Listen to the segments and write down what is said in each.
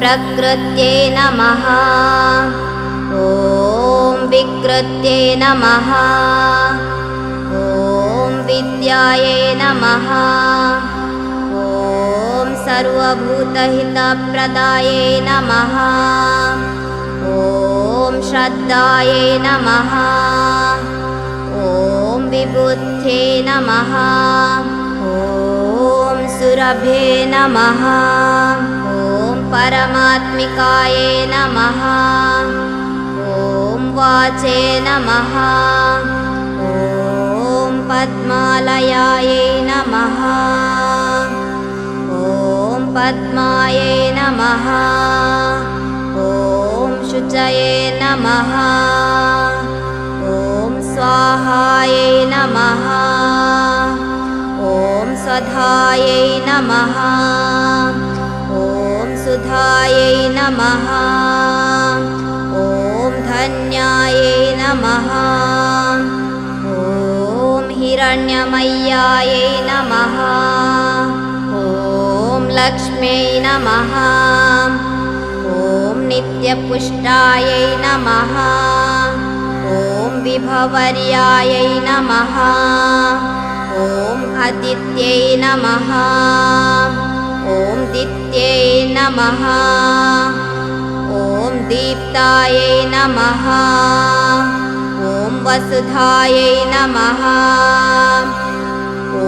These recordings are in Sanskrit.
प्रकृत्यै नमः। ॐ विकृत्यै नमः। ॐ विद्यायै नमः। ॐ सर्वभूतहितप्रदायै नमः। ॐ श्रद्धायै नमः। ॐ विबुध्ये नमः। ॐ सुरभे नमः। ॐ परमात्मिकायै नमः। ॐ वाचे नमः। ॐ पद्मालयायै नमः। ॐ पद्मायै नमः। ॐ शुचये नमः। ॐ स्वाहायै नमः। ॐ स्वधायै नमः। ॐ सुधायै नमः। ॐ धन्यायै नमः। ॐ हिरण्यमय्यायै नमः। ॐ लक्ष्म्यै नमः। ॐ नित्यपुष्टायै नमः। ॐ विभवर्यायै नमः। ॐ अदित्यै नमः। ॐ दित्यै नमः। ॐ दीप्तायै नमः। ॐ वसुधायै नमः।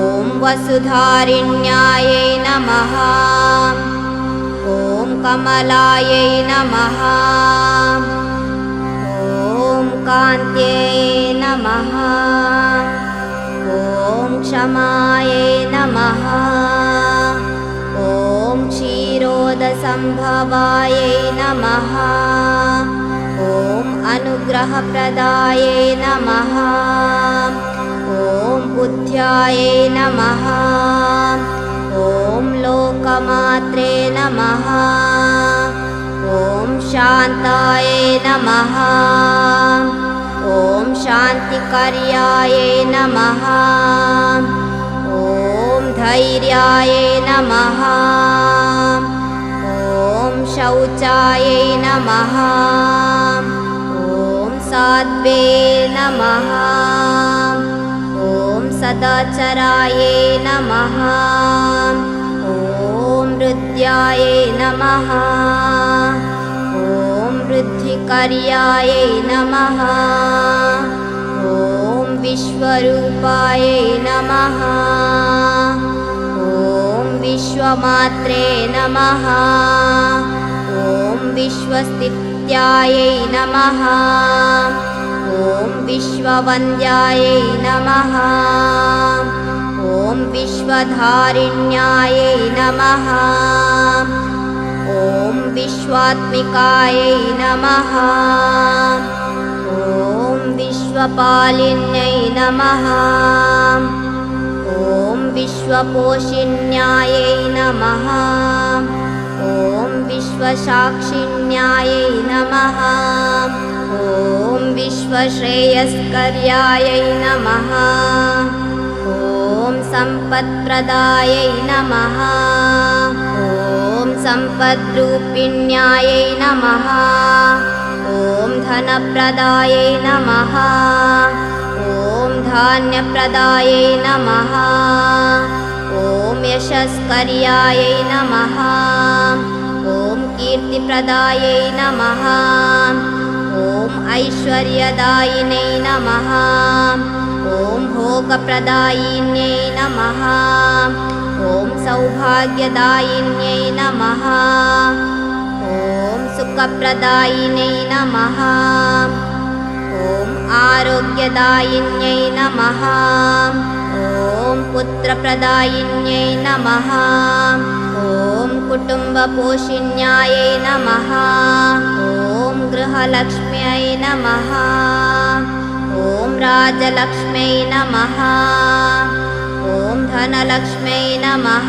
ॐ वसुधारिण्यायै नमः। ॐ कमलायै नमः। ॐ कान्त्यै नमः। ॐ क्षमायै नमः। ॐ क्षीरोदसम्भवायै नमः। ॐ अनुग्रहप्रदायै नमः। ॐ बुद्ध्यायै नमः। ॐ लोकमात्रे नमः। ॐ शान्तायै नमः। ॐ शान्तिकर्यायै नमः। ॐ धैर्यायै नमः। ॐ शौचायै नमः। ॐ साध्वे नमः। ॐ सदाचरायै नमः। ॐ हृद्यायै नमः। ॐ वृद्धिकर्यायै नमः। ॐ विश्वरूपायै नमः। ॐ विश्वमात्रे नमः। ॐ विश्वस्थित्यायै नमः। ॐ विश्ववन्द्यायै नमः। ॐ विश्वधारिण्यायै नमः। ॐ विश्वात्मिकायै नमः। ॐ विश्वपालिन्यै नमः। ॐ विश्वपोषिण्यायै नमः। ॐ विश्वसाक्षिण्यायै नमः। ॐ विश्वश्रेयस्कर्यायै नमः। ॐ सम्पत्प्रदायै नमः। ॐ सम्पद्रूपिण्यायै नमः। ॐ धनप्रदायै नमः। ॐ धान्यप्रदायै नमः। ॐ यशस्कर्यायै नमः। ॐ कीर्तिप्रदायै नमः। ॐ ऐश्वर्यदायिनै नमः। ॐ भोगप्रदायिन्यै नमः। ॐ सौभाग्यदायिन्यै नमः। ॐ सुखप्रदायिन्यै नमः। ॐ आरोग्यदायिन्यै नमः। ॐ पुत्रप्रदायिन्यै नमः। ॐ कुटुम्बपोषिण्यायै नमः। ॐ गृहलक्ष्म्यै नमः। ॐ राजलक्ष्म्यै नमः। ॐ धनलक्ष्म्यै नमः।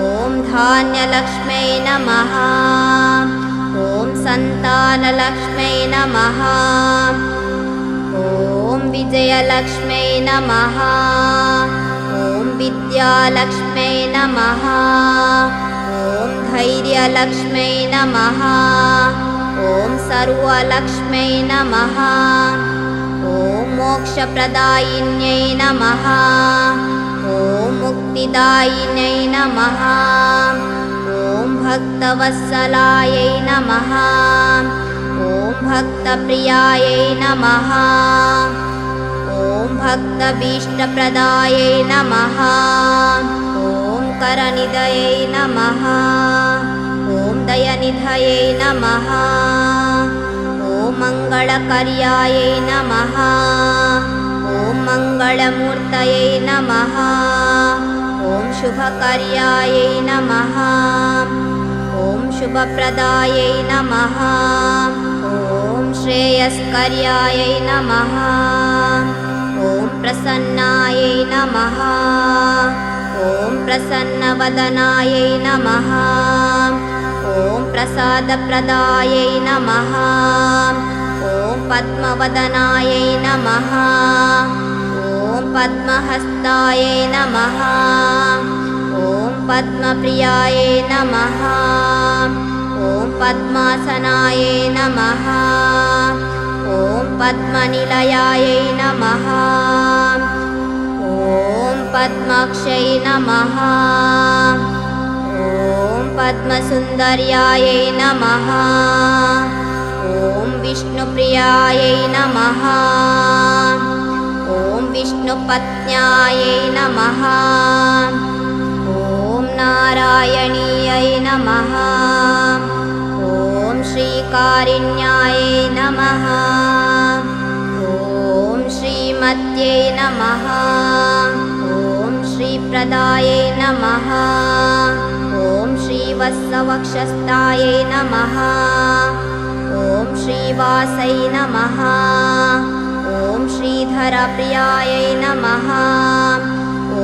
ॐ धान्यलक्ष्म्यै नमः। ॐ सन्तानलक्ष्म्यै नमः। ॐ विजयलक्ष्म्यै नमः। ॐ विद्यालक्ष्म्यै नमः। ॐ धैर्यलक्ष्म्यै नमः। ॐ सर्वलक्ष्म्यै नमः। ॐ मोक्षप्रदायिन्यै नमः। ॐ मुक्तिदायिन्यै नमः। ॐ भक्तवत्सलायै नमः। ॐ भक्तप्रियायै नमः। ॐ भक्तभीष्टप्रदायै नमः। ॐ करनिधये नमः। ॐ दयनिधये नमः। ॐ मङ्गलकर्यायै नमः। ॐ मङ्गलमूर्तये नमः। ॐ शुभकर्यायै नमः। ॐ शुभप्रदायै नमः। ॐ श्रेयस्कर्यायै नमः। ॐ प्रसन्नायै नमः। ॐ प्रसन्नवदनायै नमः। ॐ प्रसादप्रदायै नमः। ॐ पद्मवदनायै नमः। ॐ पद्महस्तायै नमः। ॐ पद्मप्रियायै नमः। ॐ पद्मासनायै नमः। ॐ पद्मनिलयायै नमः। ॐ पद्माक्षै नमः। ॐ पद्मसुन्दर्यायै नमः। ॐ विष्णुप्रियायै नमः। ॐ विष्णुपत्न्यायै नमः। ॐ नारायणीयै नमः। ॐ श्रीकारिण्यायै नमः। ॐ श्रीमत्यै नमः। ॐ श्रीप्रदायै नमः। ॐ श्रीवत्सवक्षस्थायै नमः। ॐ श्रीवासै नमः। ॐ श्रीधरप्रियायै नमः।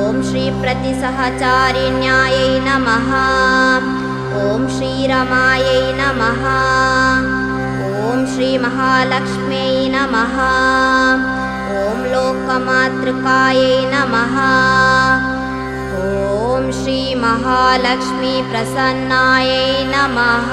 ॐ श्रीप्रतिसहचारिण्यायै नमः। ॐ श्रीरमायै नमः। ॐ श्रीमहालक्ष्म्यै नमः। ॐ लोकमातृकायै नमः। ॐ श्रीमहालक्ष्मीप्रसन्नायै नमः।